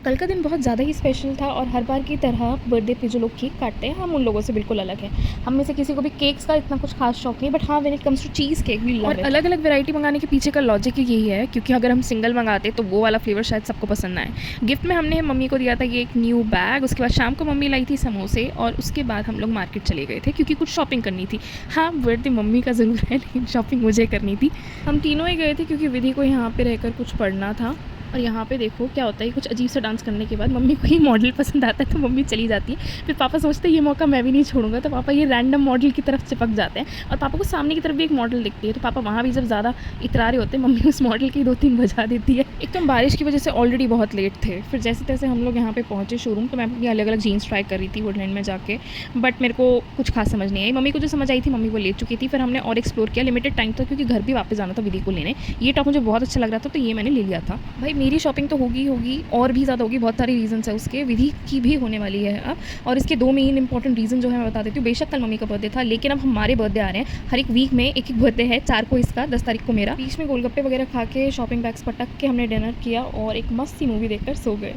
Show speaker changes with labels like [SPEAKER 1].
[SPEAKER 1] कल का दिन बहुत ज़्यादा ही स्पेशल था और हर बार की तरह बर्थडे पे जो लोग केक काटते हैं हम उन लोगों से बिल्कुल अलग हैं। हम में से किसी को भी केक्स का इतना कुछ खास शौक नहीं, बट हाँ when it comes to cheesecake we love
[SPEAKER 2] और
[SPEAKER 1] इट।
[SPEAKER 2] अलग अलग वैरायटी मंगाने के पीछे का लॉजिक ही यही है, क्योंकि अगर हम सिंगल मंगाते तो वो वाला फ्लेवर शायद सबको पसंद ना आए। गिफ्ट में हमने मम्मी को दिया था ये एक न्यू बैग, उसके बाद शाम को मम्मी लाई थी समोसे और उसके बाद हम लोग मार्केट चले गए थे क्योंकि कुछ शॉपिंग करनी थी। हाँ, बर्थडे मम्मी का ज़रूर है लेकिन शॉपिंग मुझे करनी थी। हम तीनों ही गए थे क्योंकि विधि को यहाँ पे रहकर कुछ पढ़ना था। और यहाँ पे देखो क्या होता है, कुछ अजीब सा डांस करने के बाद मम्मी को ही मॉडल पसंद आता है तो मम्मी चली जाती है। फिर पापा सोचते हैं ये मौका मैं भी नहीं छोड़ूंगा, तो पापा ये रैंडम मॉडल की तरफ चिपक जाते हैं और पापा को सामने की तरफ भी एक मॉडल दिखती है, तो पापा वहाँ भी जब ज़्यादा इतरा रहे होते हैं मम्मी उस मॉडल की 2-3 बजा देती है। एक तो हम बारिश की वजह से ऑलरेडी बहुत लेट थे, फिर जैसे तैसे हम लोग यहाँ पे पहुँचे शोरूम, तो मैं अपनी अलग अलग जीन्स ट्राई कर रही थी वुडलैंड में जाके, बट मेरे को कुछ खास समझ नहीं आई। मम्मी को जो समझ आई थी मम्मी वो ले चुकी थी। फिर हमने और एक्सप्लोर किया, लिमिटेड टाइम था क्योंकि घर भी वापस जाना था विधि को लेने। ये टॉप मुझे बहुत अच्छा लग रहा था तो ये मैंने ले लिया था। भाई मेरी शॉपिंग तो होगी और भी ज़्यादा होगी, बहुत सारे रीज़न्स है उसके। विधि की भी होने वाली है अब, और इसके 2 मेन इंपॉर्टेंट रीज़न जो है मैं बता देती हूँ। बेशक कल मम्मी का बर्थडे था लेकिन अब हमारे बर्थडे आ रहे हैं। हर एक वीक में एक बर्थडे है, 4 को इसका, 10 तारीख को मेरा। बीच में गोलगप्पे वगैरह खा के शॉपिंग बैग्स पटक के हमने डिनर किया और एक मस्त सी मूवी देखकर सो गए।